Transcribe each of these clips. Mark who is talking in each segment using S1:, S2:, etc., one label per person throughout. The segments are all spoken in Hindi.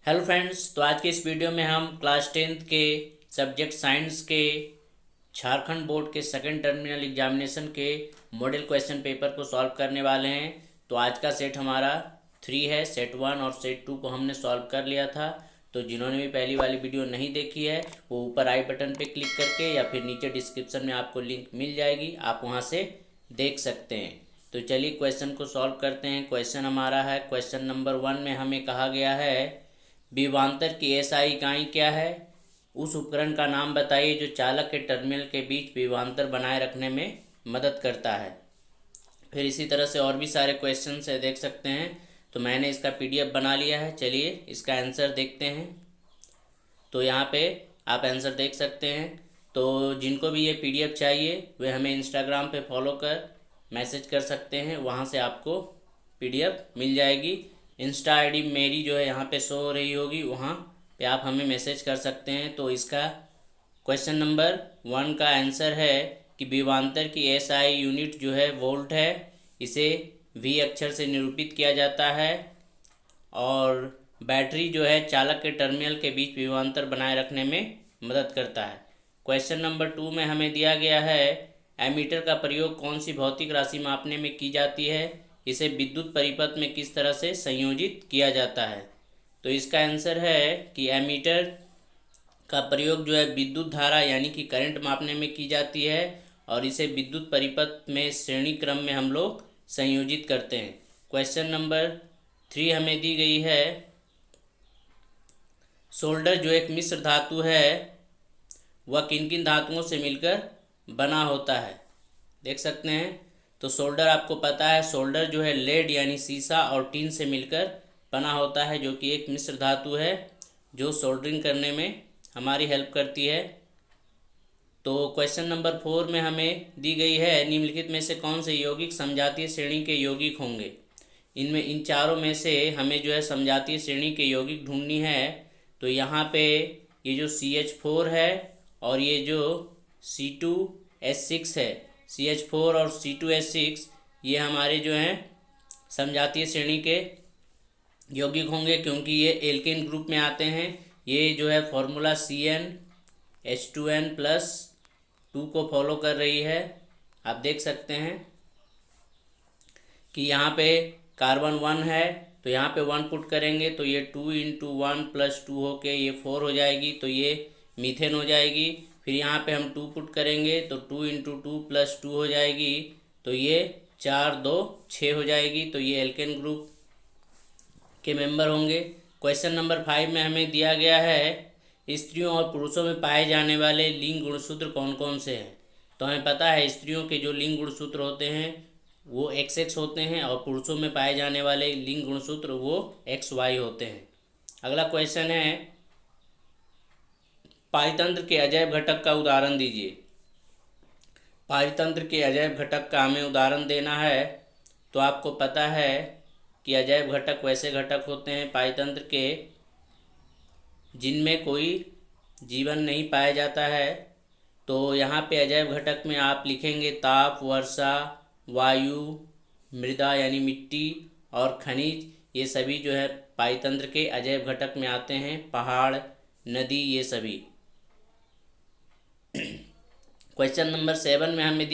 S1: हेलो फ्रेंड्स, तो आज के इस वीडियो में हम क्लास 10th के सब्जेक्ट साइंस के झारखंड बोर्ड के सेकंड टर्मिनल एग्जामिनेशन के मॉडल क्वेश्चन पेपर को सॉल्व करने वाले हैं। तो आज का सेट हमारा 3 है। सेट 1 और सेट 2 को हमने सॉल्व कर लिया था। तो जिन्होंने भी पहली वाली वीडियो नहीं देखी है वो ऊपर आई बटन पे क्लिक करके या फिर नीचे डिस्क्रिप्शन में आपको लिंक मिल जाएगी, आप वहाँ से देख सकते हैं। तो चलिए क्वेश्चन को सॉल्व करते हैं। क्वेश्चन हमारा है, क्वेश्चन नंबर 1 में हमें कहा गया है विभवांतर की एसआई इकाई क्या है। उस उपकरण का नाम बताइए जो चालक के टर्मिनल के बीच विभवांतर बनाए रखने में मदद करता है। फिर इसी तरह से और भी सारे क्वेश्चन है, देख सकते हैं। तो मैंने इसका पीडीएफ बना लिया है, चलिए इसका आंसर देखते हैं। तो यहाँ पे आप आंसर देख सकते हैं। तो जिनको भी ये पीडीएफ चाहिए वे हमें इंस्टाग्राम पे फॉलो कर मैसेज कर सकते हैं, वहाँ से आपको पीडीएफ मिल जाएगी। इंस्टा आईडी मेरी जो है यहाँ पे शो हो रही होगी, वहाँ पे आप हमें मैसेज कर सकते हैं। तो इसका क्वेश्चन नंबर 1 का आंसर है कि विभवांतर की एसआई यूनिट जो है वोल्ट है। इसे वी अक्षर से निरूपित किया जाता है। और बैटरी जो है चालक के टर्मिनल के बीच विभवांतर बनाए रखने में मदद करता है। क्वेश्चन नंबर 2 में हमें दिया गया है एमीटर का प्रयोग कौन सी भौतिक राशि मापने में की जाती है। इसे विद्युत परिपथ में किस तरह से संयोजित किया जाता है। तो इसका आंसर है कि एमीटर का प्रयोग जो है विद्युत धारा यानी कि करंट मापने में की जाती है और इसे विद्युत परिपथ में श्रेणी क्रम में हम लोग संयोजित करते हैं। क्वेश्चन नंबर 3 हमें दी गई है सोल्डर जो एक मिश्र धातु है वह किन किन धातुओं से मिलकर बना होता है, देख सकते हैं। तो सोल्डर आपको पता है, सोल्डर जो है लेड यानी सीसा और टीन से मिलकर बना होता है, जो कि एक मिश्र धातु है जो सोल्डरिंग करने में हमारी हेल्प करती है। तो क्वेश्चन नंबर 4 में हमें दी गई है निम्नलिखित में से कौन से यौगिक समजातीय श्रेणी के यौगिक होंगे। इनमें इन चारों में से हमें जो है समजातीय श्रेणी के यौगिक ढूंढनी है। तो यहाँ पे ये जो CH4 है और ये जो C2H6 है, CH4 और C2H6 ये हमारे जो हैं समजातीय श्रेणी के यौगिक होंगे, क्योंकि ये एल्केन ग्रुप में आते हैं। ये जो है फॉर्मूला CnH2n+2 को फॉलो कर रही है। आप देख सकते हैं कि यहाँ पे कार्बन 1 है तो यहाँ पे 1 पुट करेंगे तो ये 2 × 1 + 2 होके ये 4 हो जाएगी, तो ये मीथेन हो जाएगी। फिर यहाँ पे हम 2 पुट करेंगे तो 2 × 2 + 2 हो जाएगी, तो ये 4 2 6 हो जाएगी। तो ये एल्केन ग्रुप के मेंबर होंगे। क्वेश्चन नंबर 5 में हमें दिया गया है स्त्रियों और पुरुषों में पाए जाने वाले लिंग गुणसूत्र कौन कौन से हैं। तो हमें पता है स्त्रियों के जो लिंग गुणसूत्र होते हैं वो XX होते हैं और पुरुषों में पाए जाने वाले लिंग गुणसूत्र वो XY होते हैं। अगला क्वेश्चन है पारितंत्र के अजैव घटक का उदाहरण दीजिए। पारितंत्र के अजैव घटक का हमें उदाहरण देना है। तो आपको पता है कि अजैव घटक वैसे घटक होते हैं पारितंत्र के जिनमें कोई जीवन नहीं पाया जाता है। तो यहाँ पे अजैव घटक में आप लिखेंगे ताप, वर्षा, वायु, मृदा यानी मिट्टी और खनिज, ये सभी जो है पारितंत्र के अजैव घटक में आते हैं। पहाड़, नदी, ये सभी। क्वेश्चन नंबर 7 में हमें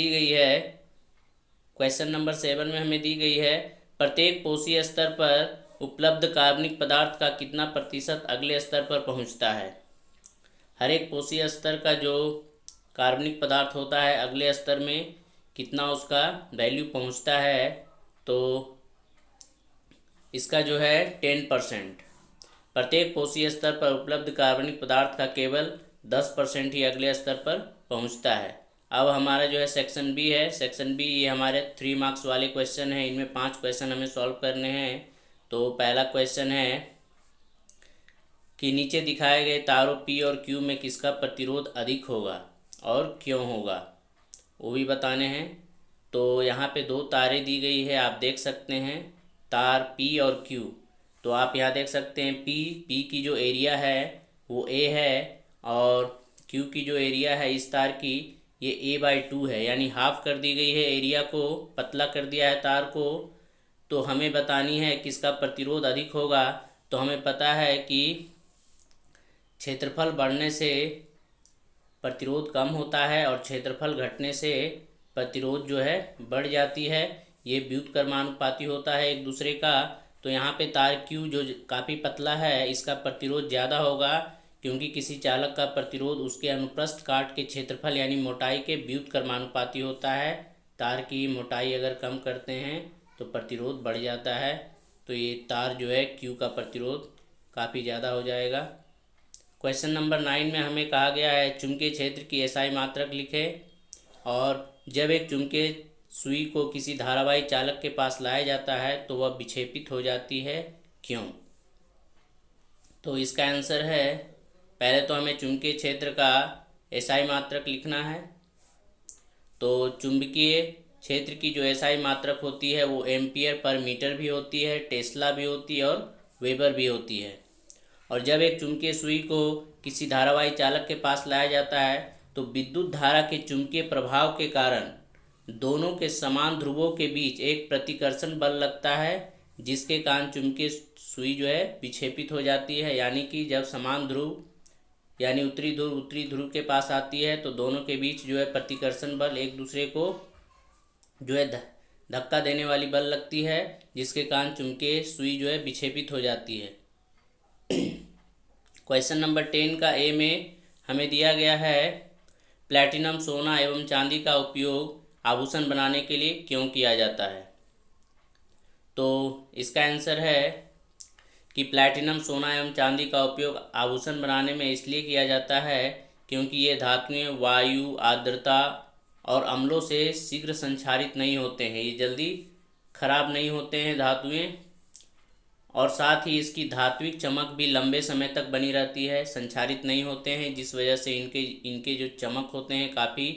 S1: दी गई है प्रत्येक कोशीय स्तर पर उपलब्ध कार्बनिक पदार्थ का कितना प्रतिशत अगले स्तर पर पहुंचता है। हर एक कोशीय स्तर का जो कार्बनिक पदार्थ होता है अगले स्तर में कितना उसका वैल्यू पहुंचता है। तो इसका जो है 10%। प्रत्येक कोशीय स्तर पर उपलब्ध कार्बनिक पदार्थ का केवल 10% ही अगले स्तर पर पहुंचता है। अब हमारा जो है सेक्शन बी है। सेक्शन बी ये हमारे 3 मार्क्स वाले क्वेश्चन हैं। इनमें 5 क्वेश्चन हमें सॉल्व करने हैं। तो पहला क्वेश्चन है कि नीचे दिखाए गए तारों P और Q में किसका प्रतिरोध अधिक होगा और क्यों होगा, वो भी बताने हैं। तो यहाँ पे 2 तारें दी गई है, आप देख सकते हैं तार P और Q। तो आप यहाँ देख सकते हैं P की जो एरिया है वो A है और Q की जो एरिया है इस तार की ये A/2 है, यानी हाफ कर दी गई है एरिया को, पतला कर दिया है तार को। तो हमें बतानी है किसका प्रतिरोध अधिक होगा। तो हमें पता है कि क्षेत्रफल बढ़ने से प्रतिरोध कम होता है और क्षेत्रफल घटने से प्रतिरोध जो है बढ़ जाती है। ये व्युत्क्रमानुपाती होता है एक दूसरे का। तो यहाँ पे तार Q जो काफ़ी पतला है इसका प्रतिरोध ज़्यादा होगा, क्योंकि किसी चालक का प्रतिरोध उसके अनुप्रस्थ काट के क्षेत्रफल यानी मोटाई के व्युत्क्रमानुपाती होता है। तार की मोटाई अगर कम करते हैं तो प्रतिरोध बढ़ जाता है। तो ये तार जो है Q का प्रतिरोध काफ़ी ज़्यादा हो जाएगा। क्वेश्चन नंबर 9 में हमें कहा गया है चुंबकीय क्षेत्र की एसआई मात्रक लिखें, और जब एक चुंबकीय सुई को किसी धारावाही चालक के पास लाया जाता है तो वह विक्षेपित हो जाती है, क्यों? तो इसका आंसर है, पहले तो हमें चुंबकीय क्षेत्र का एसआई मात्रक लिखना है। तो चुंबकीय क्षेत्र की जो एसआई मात्रक होती है वो एम्पियर पर मीटर भी होती है, टेस्ला भी होती है और वेबर भी होती है। और जब एक चुंबकीय सुई को किसी धारावाही चालक के पास लाया जाता है तो विद्युत धारा के चुंबकीय प्रभाव के कारण दोनों के समान ध्रुवों के बीच एक प्रतिकर्षण बल लगता है, जिसके कारण चुंबकीय सुई जो है विक्षेपित हो जाती है। यानी कि जब समान ध्रुव यानी उत्तरी ध्रुव के पास आती है तो दोनों के बीच जो है प्रतिकर्षण बल एक दूसरे को जो है धक्का देने वाली बल लगती है, जिसके कारण चुंबकीय सुई जो है विक्षेपित हो जाती है। क्वेश्चन नंबर 10 का ए में हमें दिया गया है प्लैटिनम, सोना एवं चांदी का उपयोग आभूषण बनाने के लिए क्यों किया जाता है? तो इसका आंसर है कि प्लैटिनम, सोना एवं चांदी का उपयोग आभूषण बनाने में इसलिए किया जाता है क्योंकि ये धातुएं वायु, आर्द्रता और अम्लों से शीघ्र संक्षारित नहीं होते हैं। ये जल्दी खराब नहीं होते हैं धातुएं, और साथ ही इसकी धात्विक चमक भी लंबे समय तक बनी रहती है, संक्षारित नहीं होते हैं, जिस वजह से इनके जो चमक होते हैं काफ़ी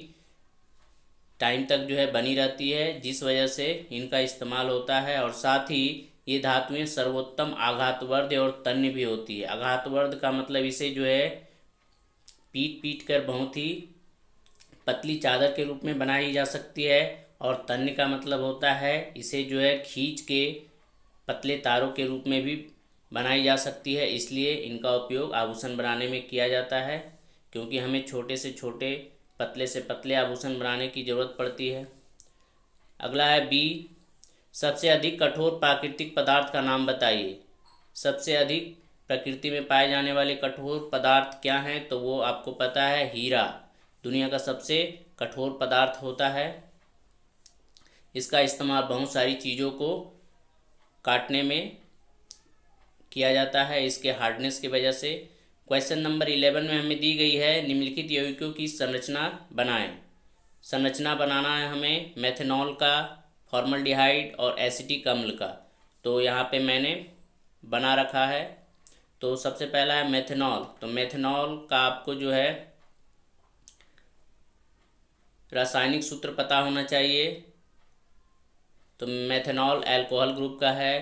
S1: टाइम तक जो है बनी रहती है, जिस वजह से इनका इस्तेमाल होता है। और साथ ही ये धातुएं सर्वोत्तम आघातवर्ध और तन्य भी होती है। आघातवर्ध का मतलब इसे जो है पीट कर बहुत ही पतली चादर के रूप में बनाई जा सकती है, और तन्य का मतलब होता है इसे जो है खींच के पतले तारों के रूप में भी बनाई जा सकती है। इसलिए इनका उपयोग आभूषण बनाने में किया जाता है, क्योंकि हमें छोटे से छोटे, पतले से पतले आभूषण बनाने की ज़रूरत पड़ती है। अगला है बी, सबसे अधिक कठोर प्राकृतिक पदार्थ का नाम बताइए। सबसे अधिक प्रकृति में पाए जाने वाले कठोर पदार्थ क्या हैं? तो वो आपको पता है, हीरा दुनिया का सबसे कठोर पदार्थ होता है। इसका इस्तेमाल बहुत सारी चीज़ों को काटने में किया जाता है इसके हार्डनेस की वजह से। क्वेश्चन नंबर 11 में हमें दी गई है निम्नलिखित यौगिकों की संरचना बनाएं। संरचना बनाना है हमें मेथनॉल का, फॉर्मल्डिहाइड और एसिटिक अम्ल का। तो यहाँ पे मैंने बना रखा है। तो सबसे पहला है मेथनॉल। तो मेथनॉल का आपको जो है रासायनिक सूत्र पता होना चाहिए। तो मेथनॉल अल्कोहल ग्रुप का है।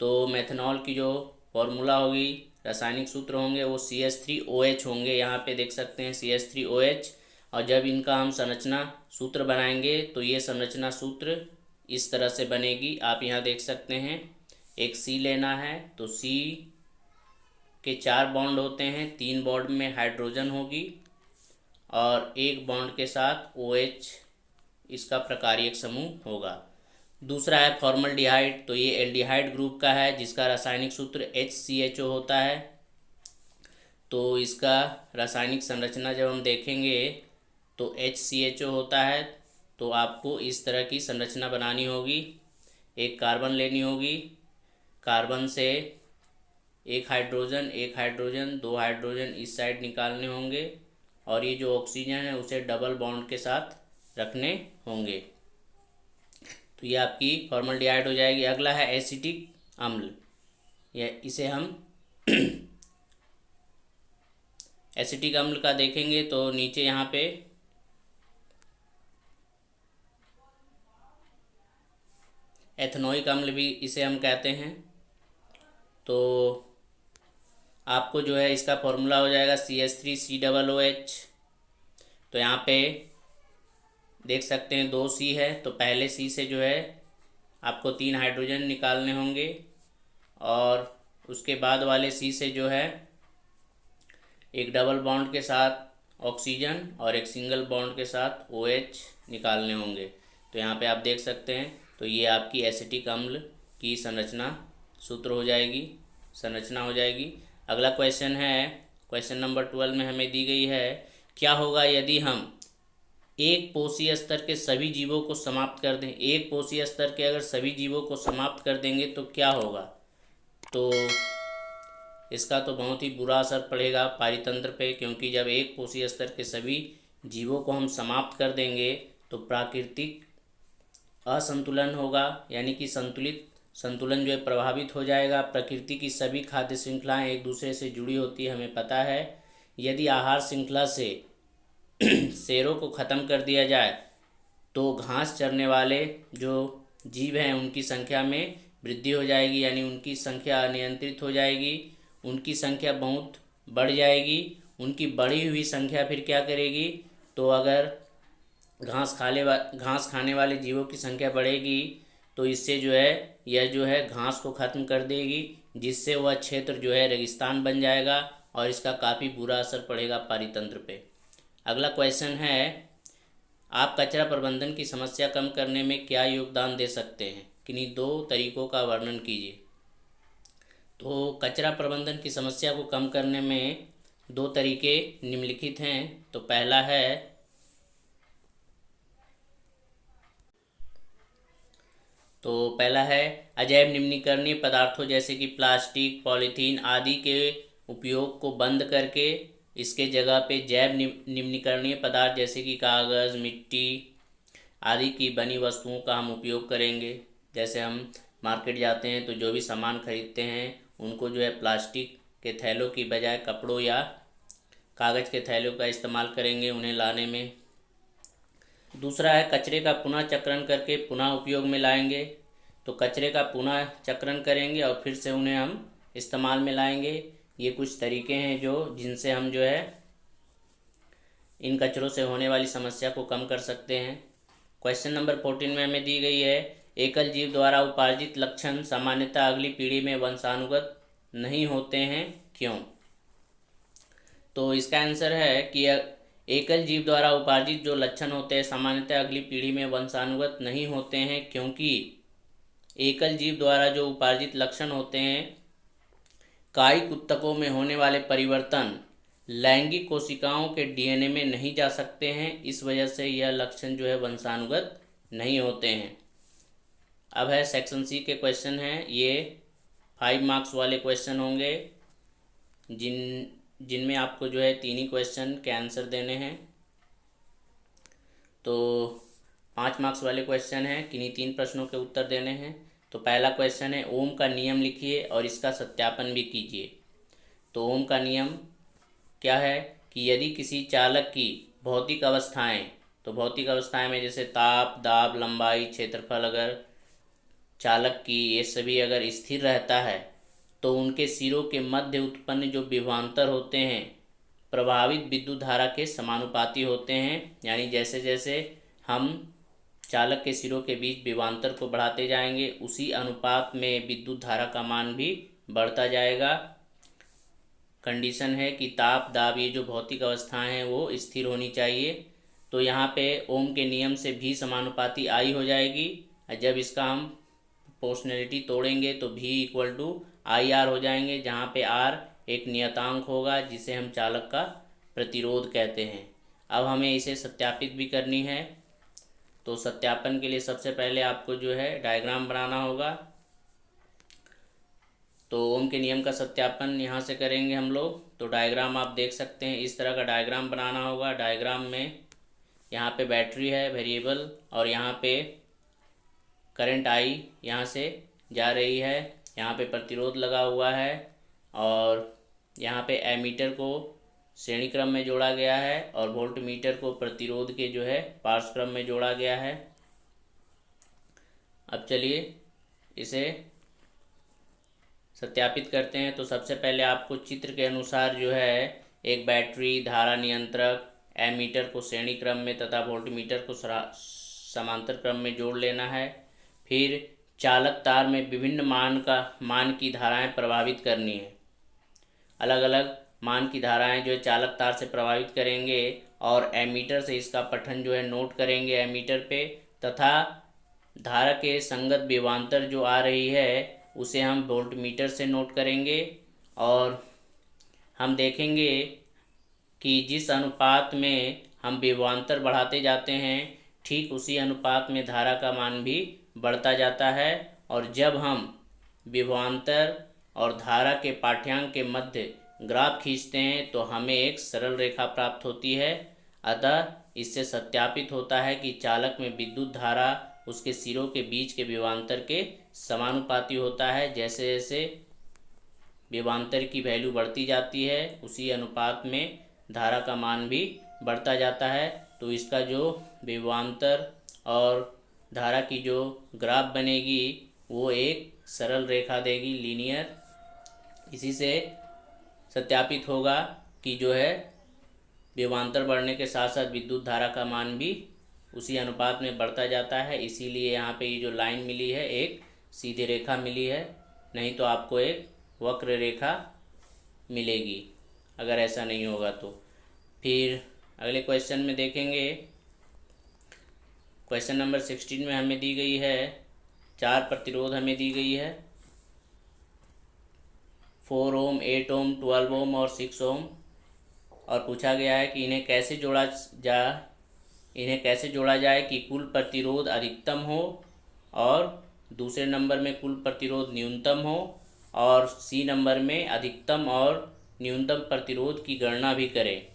S1: तो मेथनॉल की जो फॉर्मूला होगी, रासायनिक सूत्र होंगे वो CH3OH होंगे। यहाँ पे देख सकते हैं CH3OH। और जब इनका हम संरचना सूत्र बनाएंगे तो ये संरचना सूत्र इस तरह से बनेगी। आप यहाँ देख सकते हैं, एक C लेना है तो C के 4 बॉन्ड होते हैं, 3 बॉन्ड में हाइड्रोजन होगी और एक बॉन्ड के साथ OH इसका प्रकार्यक समूह होगा। दूसरा है फॉर्मल्डिहाइड। तो ये एल्डिहाइड ग्रुप का है, जिसका रासायनिक सूत्र HCHO होता है। तो इसका रासायनिक संरचना जब हम देखेंगे तो HCHO होता है। तो आपको इस तरह की संरचना बनानी होगी। एक कार्बन लेनी होगी, कार्बन से एक हाइड्रोजन, 2 हाइड्रोजन इस साइड निकालने होंगे, और ये जो ऑक्सीजन है उसे डबल बॉन्ड के साथ रखने होंगे। तो ये आपकी फॉर्मल्डिहाइड हो जाएगी। अगला है एसिटिक अम्ल। इसे हम एसिटिक अम्ल का देखेंगे तो नीचे यहाँ पे एथनोइक अम्ल भी इसे हम कहते हैं। तो आपको जो है इसका फॉर्मूला हो जाएगा CH3COOH। तो यहाँ पे देख सकते हैं 2 C है। तो पहले C से जो है आपको 3 हाइड्रोजन निकालने होंगे और उसके बाद वाले सी से जो है एक डबल बॉन्ड के साथ ऑक्सीजन और एक सिंगल बॉन्ड के साथ OH निकालने होंगे। तो यहाँ पे आप देख सकते हैं, तो ये आपकी एसिटिक अम्ल की संरचना हो जाएगी। अगला क्वेश्चन है, क्वेश्चन नंबर 12 में हमें दी गई है, क्या होगा यदि हम एक पोषी स्तर के सभी जीवों को समाप्त कर दें। एक पोषी स्तर के अगर सभी जीवों को समाप्त कर देंगे तो क्या होगा। तो इसका तो बहुत ही बुरा असर पड़ेगा पारितंत्र पे, क्योंकि जब एक पोषी स्तर के सभी जीवों को हम समाप्त कर देंगे तो प्राकृतिक असंतुलन होगा, यानी कि संतुलन जो है प्रभावित हो जाएगा। प्रकृति की सभी खाद्य श्रृंखलाएं एक दूसरे से जुड़ी होती है, हमें पता है। यदि आहार श्रृंखला से शेरों को ख़त्म कर दिया जाए तो घास चरने वाले जो जीव हैं उनकी संख्या में वृद्धि हो जाएगी, यानी उनकी संख्या अनियंत्रित हो जाएगी, उनकी संख्या बहुत बढ़ जाएगी। उनकी बढ़ी हुई संख्या फिर क्या करेगी, तो अगर घास खाने वाले जीवों की संख्या बढ़ेगी तो इससे जो है यह जो है घास को ख़त्म कर देगी, जिससे वह क्षेत्र जो है रेगिस्तान बन जाएगा और इसका काफ़ी बुरा असर पड़ेगा पारितंत्र पे। अगला क्वेश्चन है, आप कचरा प्रबंधन की समस्या कम करने में क्या योगदान दे सकते हैं, किन्हीं 2 तरीकों का वर्णन कीजिए। तो कचरा प्रबंधन की समस्या को कम करने में 2 तरीके निम्नलिखित हैं। तो पहला है अजैव निम्नीकरणीय पदार्थों जैसे कि प्लास्टिक, पॉलीथीन आदि के उपयोग को बंद करके इसके जगह पे जैव निम्नीकरणीय पदार्थ जैसे कि कागज़, मिट्टी आदि की बनी वस्तुओं का हम उपयोग करेंगे। जैसे हम मार्केट जाते हैं तो जो भी सामान खरीदते हैं उनको जो है प्लास्टिक के थैलों की बजाय कपड़ों या कागज़ के थैलों का इस्तेमाल करेंगे उन्हें लाने में। दूसरा है कचरे का पुनः चक्रण करके पुनः उपयोग में लाएंगे। तो कचरे का पुनः चक्रण करेंगे और फिर से उन्हें हम इस्तेमाल में लाएंगे। ये कुछ तरीके हैं जिनसे हम जो है इन कचरों से होने वाली समस्या को कम कर सकते हैं। क्वेश्चन नंबर 14 में हमें दी गई है, एकल जीव द्वारा उपार्जित लक्षण सामान्यतः अगली पीढ़ी में वंशानुगत नहीं होते हैं, क्यों। तो इसका आंसर है कि एकल जीव द्वारा उपार्जित जो लक्षण होते हैं सामान्यतः अगली पीढ़ी में वंशानुगत नहीं होते हैं, क्योंकि एकल जीव द्वारा जो उपार्जित लक्षण होते हैं कायिक ऊतकों में होने वाले परिवर्तन लैंगिक कोशिकाओं के DNA में नहीं जा सकते हैं। इस वजह से यह लक्षण जो है वंशानुगत नहीं होते हैं। अब है सेक्शन सी के क्वेश्चन हैं। ये 5 मार्क्स वाले क्वेश्चन होंगे जिनमें आपको जो है 3 ही क्वेश्चन के आंसर देने हैं। तो 5 मार्क्स वाले क्वेश्चन हैं, किन्हीं 3 प्रश्नों के उत्तर देने हैं। तो पहला क्वेश्चन है, ओम का नियम लिखिए और इसका सत्यापन भी कीजिए। तो ओम का नियम क्या है कि यदि किसी चालक की भौतिक अवस्थाएं, तो भौतिक अवस्थाएं में जैसे ताप, दाब, लंबाई, क्षेत्रफल, अगर चालक की ये सभी अगर स्थिर रहता है तो उनके सिरों के मध्य उत्पन्न जो विभवांतर होते हैं प्रभावित विद्युत धारा के समानुपाती होते हैं। यानी जैसे जैसे हम चालक के सिरों के बीच विभवांतर को बढ़ाते जाएंगे उसी अनुपात में विद्युत धारा का मान भी बढ़ता जाएगा। कंडीशन है कि ताप, दाब ये जो भौतिक अवस्थाएं हैं वो स्थिर होनी चाहिए। तो यहाँ पे ओम के नियम से भी समानुपाती आई हो जाएगी। जब इसका हम प्रोपोर्शनलिटी तोड़ेंगे तो भी इक्वल टू IR हो जाएंगे, जहाँ पे R एक नियतांक होगा जिसे हम चालक का प्रतिरोध कहते हैं। अब हमें इसे सत्यापित भी करनी है। तो सत्यापन के लिए सबसे पहले आपको जो है डायग्राम बनाना होगा। तो ओम के नियम का सत्यापन यहाँ से करेंगे हम लोग। तो डायग्राम आप देख सकते हैं, इस तरह का डायग्राम बनाना होगा। डायग्राम में यहाँ पे बैटरी है वेरिएबल और यहाँ पे करंट I यहाँ से जा रही है, यहाँ पे प्रतिरोध लगा हुआ है और यहाँ पे एमीटर को श्रेणी क्रम में जोड़ा गया है और वोल्ट मीटर को प्रतिरोध के जो है पार्श्व क्रम में जोड़ा गया है। अब चलिए इसे सत्यापित करते हैं। तो सबसे पहले आपको चित्र के अनुसार जो है एक बैटरी, धारा नियंत्रक, एमीटर को श्रेणी क्रम में तथा वोल्ट मीटर को समांतर क्रम में जोड़ लेना है। फिर चालक तार में विभिन्न मान की धाराएं प्रवाहित करनी है। अलग अलग मान की धाराएं जो है चालक तार से प्रभावित करेंगे और एमीटर से इसका पठन जो है नोट करेंगे एमीटर पे, तथा धारा के संगत विभवांतर जो आ रही है उसे हम वोल्टमीटर से नोट करेंगे। और हम देखेंगे कि जिस अनुपात में हम विभवांतर बढ़ाते जाते हैं ठीक उसी अनुपात में धारा का मान भी बढ़ता जाता है। और जब हम विभवांतर और धारा के पाठ्यांक के मध्य ग्राफ खींचते हैं तो हमें एक सरल रेखा प्राप्त होती है। अतः इससे सत्यापित होता है कि चालक में विद्युत धारा उसके सिरों के बीच के विभवांतर के समानुपाती होता है। जैसे जैसे विभवांतर की वैल्यू बढ़ती जाती है उसी अनुपात में धारा का मान भी बढ़ता जाता है। तो इसका जो विभवांतर और धारा की जो ग्राफ बनेगी वो एक सरल रेखा देगी, लीनियर। इसी से सत्यापित होगा कि जो है विभवांतर बढ़ने के साथ साथ विद्युत धारा का मान भी उसी अनुपात में बढ़ता जाता है। इसीलिए यहाँ पे ये जो लाइन मिली है एक सीधी रेखा मिली है, नहीं तो आपको एक वक्र रेखा मिलेगी अगर ऐसा नहीं होगा तो। फिर अगले क्वेश्चन में देखेंगे, क्वेश्चन नंबर 16 में हमें दी गई है 4 प्रतिरोध हमें दी गई है, 4 ओम, 8 ओम, 12 ओम और 6 ओम। और पूछा गया है कि इन्हें कैसे जोड़ा जाए कि कुल प्रतिरोध अधिकतम हो और दूसरे नंबर में कुल प्रतिरोध न्यूनतम हो और सी नंबर में अधिकतम और न्यूनतम प्रतिरोध की गणना भी करें।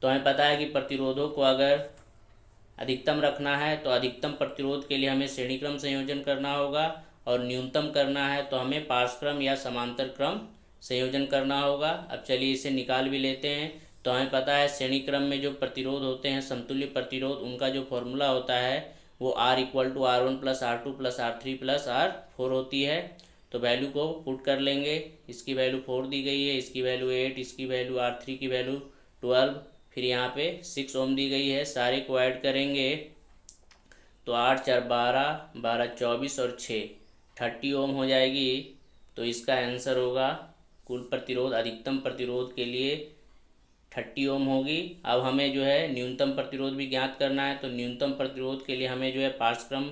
S1: तो हमें पता है कि प्रतिरोधों को अगर अधिकतम रखना है तो अधिकतम प्रतिरोध के लिए हमें श्रेणी क्रम संयोजन करना होगा और न्यूनतम करना है तो हमें पार्श्व क्रम या समांतर क्रम संयोजन करना होगा। अब चलिए इसे निकाल भी लेते हैं। तो हमें पता है श्रेणी क्रम में जो प्रतिरोध होते हैं समतुल्य प्रतिरोध, उनका जो फॉर्मूला होता है वो R = R1 + R2 + R3 + R4 होती है। तो वैल्यू को पुट कर लेंगे। इसकी वैल्यू 4 दी गई है, इसकी वैल्यू 8, इसकी वैल्यू R3 की वैल्यू 12, फिर यहाँ पे 6 ओम दी गई है। सारे को ऐड करेंगे तो 8 × 4 = 12, 12 × 24 और 6 30 ओम हो जाएगी। तो इसका आंसर होगा कुल प्रतिरोध अधिकतम प्रतिरोध के लिए 30 ओम होगी। अब हमें जो है न्यूनतम प्रतिरोध भी ज्ञात करना है। तो न्यूनतम प्रतिरोध के लिए हमें जो है पार्श्व क्रम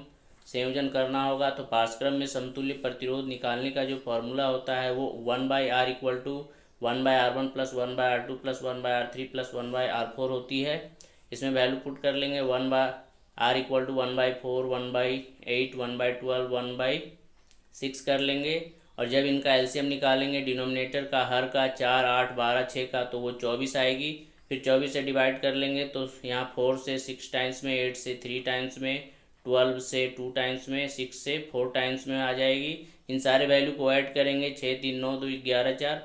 S1: संयोजन करना होगा। तो पार्श्व क्रम में समतुल्य प्रतिरोध निकालने का जो फॉर्मूला होता है वो 1/R = 1/R1 + 1/R2 + 1/R3 + 1/R4 होती है। इसमें वैल्यू पुट कर लेंगे। R = 1/4, 1/8, 1/12, 1/6 कर लेंगे। और जब इनका एलसीएम निकालेंगे डिनोमिनेटर का हर का 4, 8, 12, 6 का, तो वो 24 आएगी। फिर 24 से डिवाइड कर लेंगे तो यहाँ 4 से 6 टाइम्स में, 8 से 3 टाइम्स में, 12 से 2 टाइम्स में, 6 से 4 टाइम्स में आ जाएगी। इन सारे वैल्यू को ऐड करेंगे 6, 3, 9, 2, 11, 4,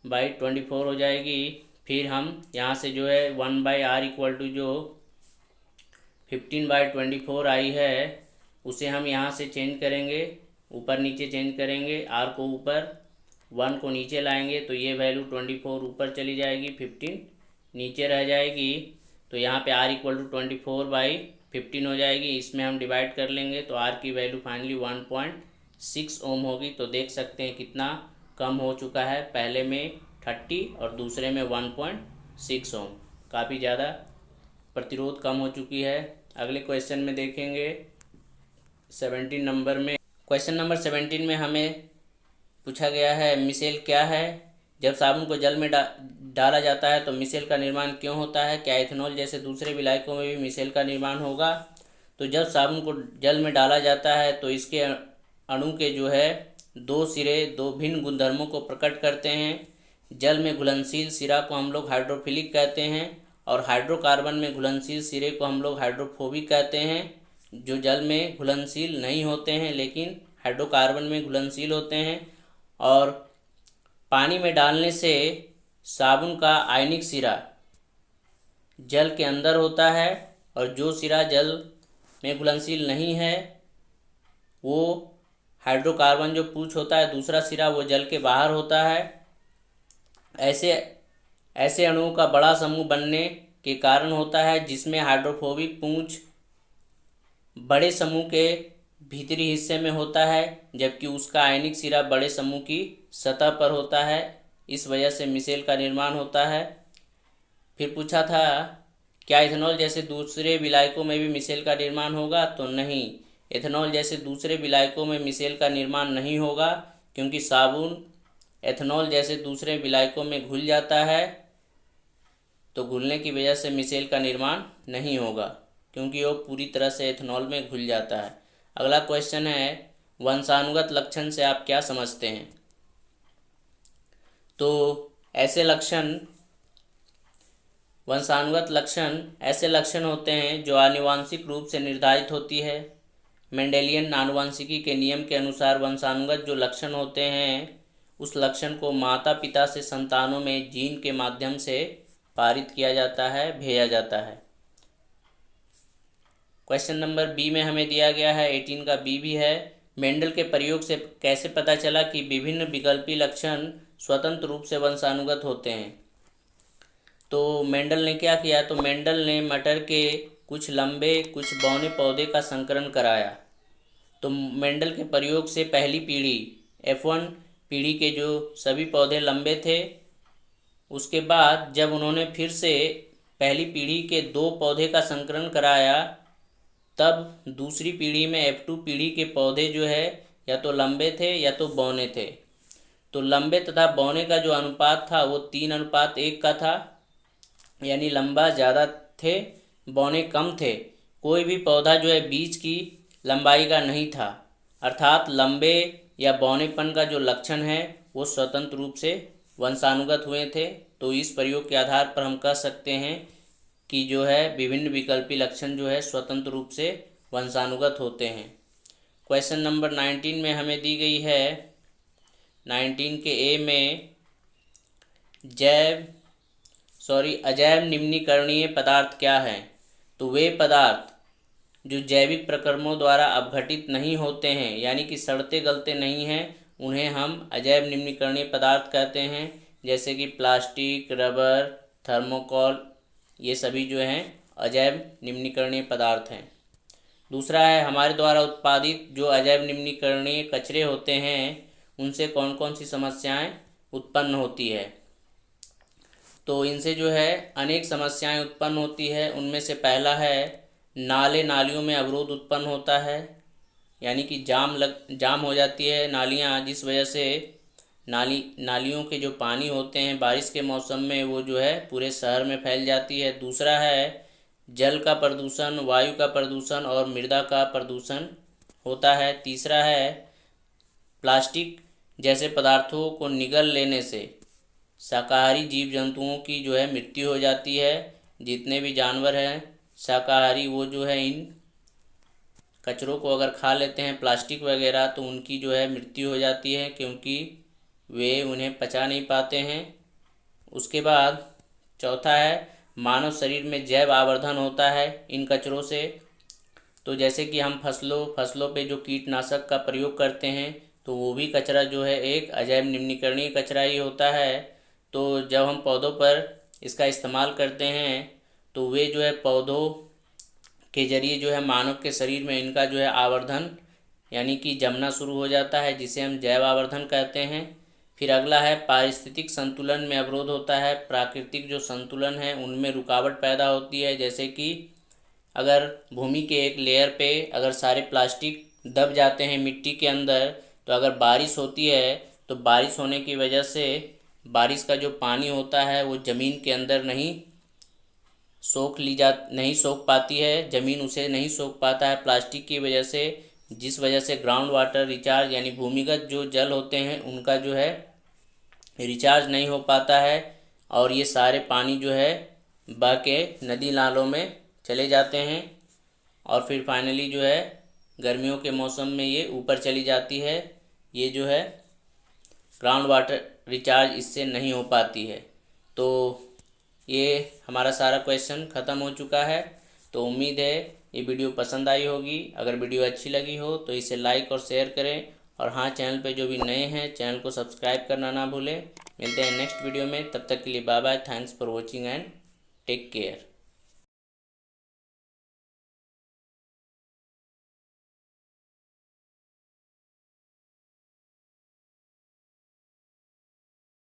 S1: 15/24 हो जाएगी। फिर हम यहाँ से जो है 1/R = जो 15/24 आई है उसे हम यहाँ से चेंज करेंगे, ऊपर नीचे चेंज करेंगे। R को ऊपर, 1 को नीचे लाएंगे तो ये वैल्यू 24 ऊपर चली जाएगी, 15 नीचे रह जाएगी। तो यहाँ पे R = 24/15 हो जाएगी। इसमें हम डिवाइड कर लेंगे तो R की वैल्यू फाइनली 1.6 ओम होगी। तो देख सकते हैं कितना कम हो चुका है, पहले में 30 और दूसरे में 1.6 ओम। काफ़ी ज़्यादा प्रतिरोध कम हो चुकी है। अगले क्वेश्चन में देखेंगे 17 नंबर में। क्वेश्चन नंबर 17 में हमें पूछा गया है मिसेल क्या है। जब साबुन को जल में डाला जाता है तो मिसेल का निर्माण क्यों होता है। क्या इथेनॉल जैसे दूसरे विलायकों में भी मिसेल का निर्माण होगा। तो जब साबुन को जल में डाला जाता है तो इसके अणु के जो है 2 सिरे 2 भिन्न गुणधर्मों को प्रकट करते हैं। जल में घुलनशील सिरा को हम लोग हाइड्रोफिलिक कहते हैं और हाइड्रोकार्बन में घुलनशील सिरे को हम लोग हाइड्रोफोबिक कहते हैं। जो जल में घुलनशील नहीं होते हैं लेकिन हाइड्रोकार्बन में घुलनशील होते हैं। और पानी में डालने से साबुन का आयनिक सिरा जल के अंदर होता है और जो सिरा जल में घुलनशील नहीं है वो हाइड्रोकार्बन जो पूंछ होता है दूसरा सिरा वो जल के बाहर होता है। ऐसे अणुओं का बड़ा समूह बनने के कारण होता है जिसमें हाइड्रोफोबिक पूंछ बड़े समूह के भीतरी हिस्से में होता है, जबकि उसका आयनिक सिरा बड़े समूह की सतह पर होता है। इस वजह से मिसेल का निर्माण होता है। फिर पूछा था क्या इथेनॉल जैसे दूसरे विलायकों में भी मिसेल का निर्माण होगा, तो नहीं, एथेनॉल जैसे दूसरे विलायकों में मिसेल का निर्माण नहीं होगा, क्योंकि साबुन एथेनॉल जैसे दूसरे विलायकों में घुल जाता है। तो घुलने की वजह से मिसेल का निर्माण नहीं होगा, क्योंकि वो पूरी तरह से एथेनॉल में घुल जाता है। अगला क्वेश्चन है वंशानुगत लक्षण से आप क्या समझते हैं। तो वंशानुगत लक्षण ऐसे लक्षण होते हैं जो आनुवांशिक रूप से निर्धारित होती है। मेंडेलियन आनुवांशिकी के नियम के अनुसार वंशानुगत जो लक्षण होते हैं उस लक्षण को माता पिता से संतानों में जीन के माध्यम से पारित किया जाता है, भेजा जाता है। क्वेश्चन नंबर बी में हमें दिया गया है, 18 का बी भी है। मेंडल के प्रयोग से कैसे पता चला कि विभिन्न विकल्पी लक्षण स्वतंत्र रूप से वंशानुगत होते हैं। तो मेंडल ने क्या किया, तो मेंडल ने मटर के कुछ लंबे कुछ बौने पौधे का संकरण कराया। तो मेंडल के प्रयोग से पहली पीढ़ी F1 पीढ़ी के जो सभी पौधे लंबे थे, उसके बाद जब उन्होंने फिर से पहली पीढ़ी के 2 पौधे का संकरण कराया, तब दूसरी पीढ़ी में F2 पीढ़ी के पौधे जो है या तो लंबे थे या तो बौने थे। तो लंबे तथा बौने का जो अनुपात था वो 3:1 का था, यानी लंबा ज़्यादा थे, बौने कम थे। कोई भी पौधा जो है बीज की लंबाई का नहीं था, अर्थात लंबे या बौनेपन का जो लक्षण है वो स्वतंत्र रूप से वंशानुगत हुए थे। तो इस प्रयोग के आधार पर हम कह सकते हैं कि जो है विभिन्न विकल्पी लक्षण जो है स्वतंत्र रूप से वंशानुगत होते हैं। क्वेश्चन नंबर 19 में हमें दी गई है, 19 के ए में अजैव निम्नीकरणीय पदार्थ क्या है। तो वे पदार्थ जो जैविक प्रक्रमों द्वारा अपघटित नहीं होते हैं, यानी कि सड़ते गलते नहीं हैं, उन्हें हम अजैव निम्नीकरणीय पदार्थ कहते हैं। जैसे कि प्लास्टिक, रबर, थर्मोकोल, ये सभी जो हैं अजैव निम्नीकरणीय पदार्थ हैं। दूसरा है हमारे द्वारा उत्पादित जो अजैव निम्नीकरणीय कचरे होते हैं उनसे कौन कौन सी समस्याएं उत्पन्न होती है। तो इनसे जो है अनेक समस्याएं उत्पन्न होती है। उनमें से पहला है नाले नालियों में अवरोध उत्पन्न होता है, यानी कि जाम हो जाती है नालियाँ, जिस वजह से नालियों के जो पानी होते हैं बारिश के मौसम में वो जो है पूरे शहर में फैल जाती है। दूसरा है जल का प्रदूषण, वायु का प्रदूषण और मृदा का प्रदूषण होता है। तीसरा है प्लास्टिक जैसे पदार्थों को निगल लेने से शाकाहारी जीव जंतुओं की जो है मृत्यु हो जाती है। जितने भी जानवर हैं शाकाहारी वो जो है इन कचरों को अगर खा लेते हैं प्लास्टिक वगैरह, तो उनकी जो है मृत्यु हो जाती है, क्योंकि वे उन्हें पचा नहीं पाते हैं। उसके बाद चौथा है मानव शरीर में जैव आवर्धन होता है इन कचरों से। तो जैसे कि हम फसलों पे जो कीटनाशक का प्रयोग करते हैं तो वो भी कचरा जो है एक अजैव निम्नीकरणीय कचरा ही होता है। तो जब हम पौधों पर इसका इस्तेमाल करते हैं तो वे जो है पौधों के जरिए जो है मानव के शरीर में इनका जो है आवर्धन यानी कि जमना शुरू हो जाता है, जिसे हम जैव आवर्धन कहते हैं। फिर अगला है पारिस्थितिक संतुलन में अवरोध होता है। प्राकृतिक जो संतुलन है उनमें रुकावट पैदा होती है। जैसे कि अगर भूमि के एक लेयर पे अगर सारे प्लास्टिक दब जाते हैं मिट्टी के अंदर, तो अगर बारिश होती है तो बारिश होने की वजह से बारिश का जो पानी होता है वो ज़मीन के अंदर नहीं सोख पाती है, ज़मीन उसे नहीं सोख पाता है प्लास्टिक की वजह से, जिस वजह से ग्राउंड वाटर रिचार्ज यानी भूमिगत जो जल होते हैं उनका जो है रिचार्ज नहीं हो पाता है, और ये सारे पानी जो है बह के नदी नालों में चले जाते हैं, और फिर फाइनली जो है गर्मियों के मौसम में ये ऊपर चली जाती है। ये जो है ग्राउंड वाटर रिचार्ज इससे नहीं हो पाती है। तो ये हमारा सारा क्वेश्चन ख़त्म हो चुका है। तो उम्मीद है ये वीडियो पसंद आई होगी। अगर वीडियो अच्छी लगी हो तो इसे लाइक और शेयर करें, और हाँ, चैनल पे जो भी नए हैं चैनल को सब्सक्राइब करना ना भूलें। मिलते हैं नेक्स्ट वीडियो में, तब तक के लिए bye bye. Thanks for watching and take care.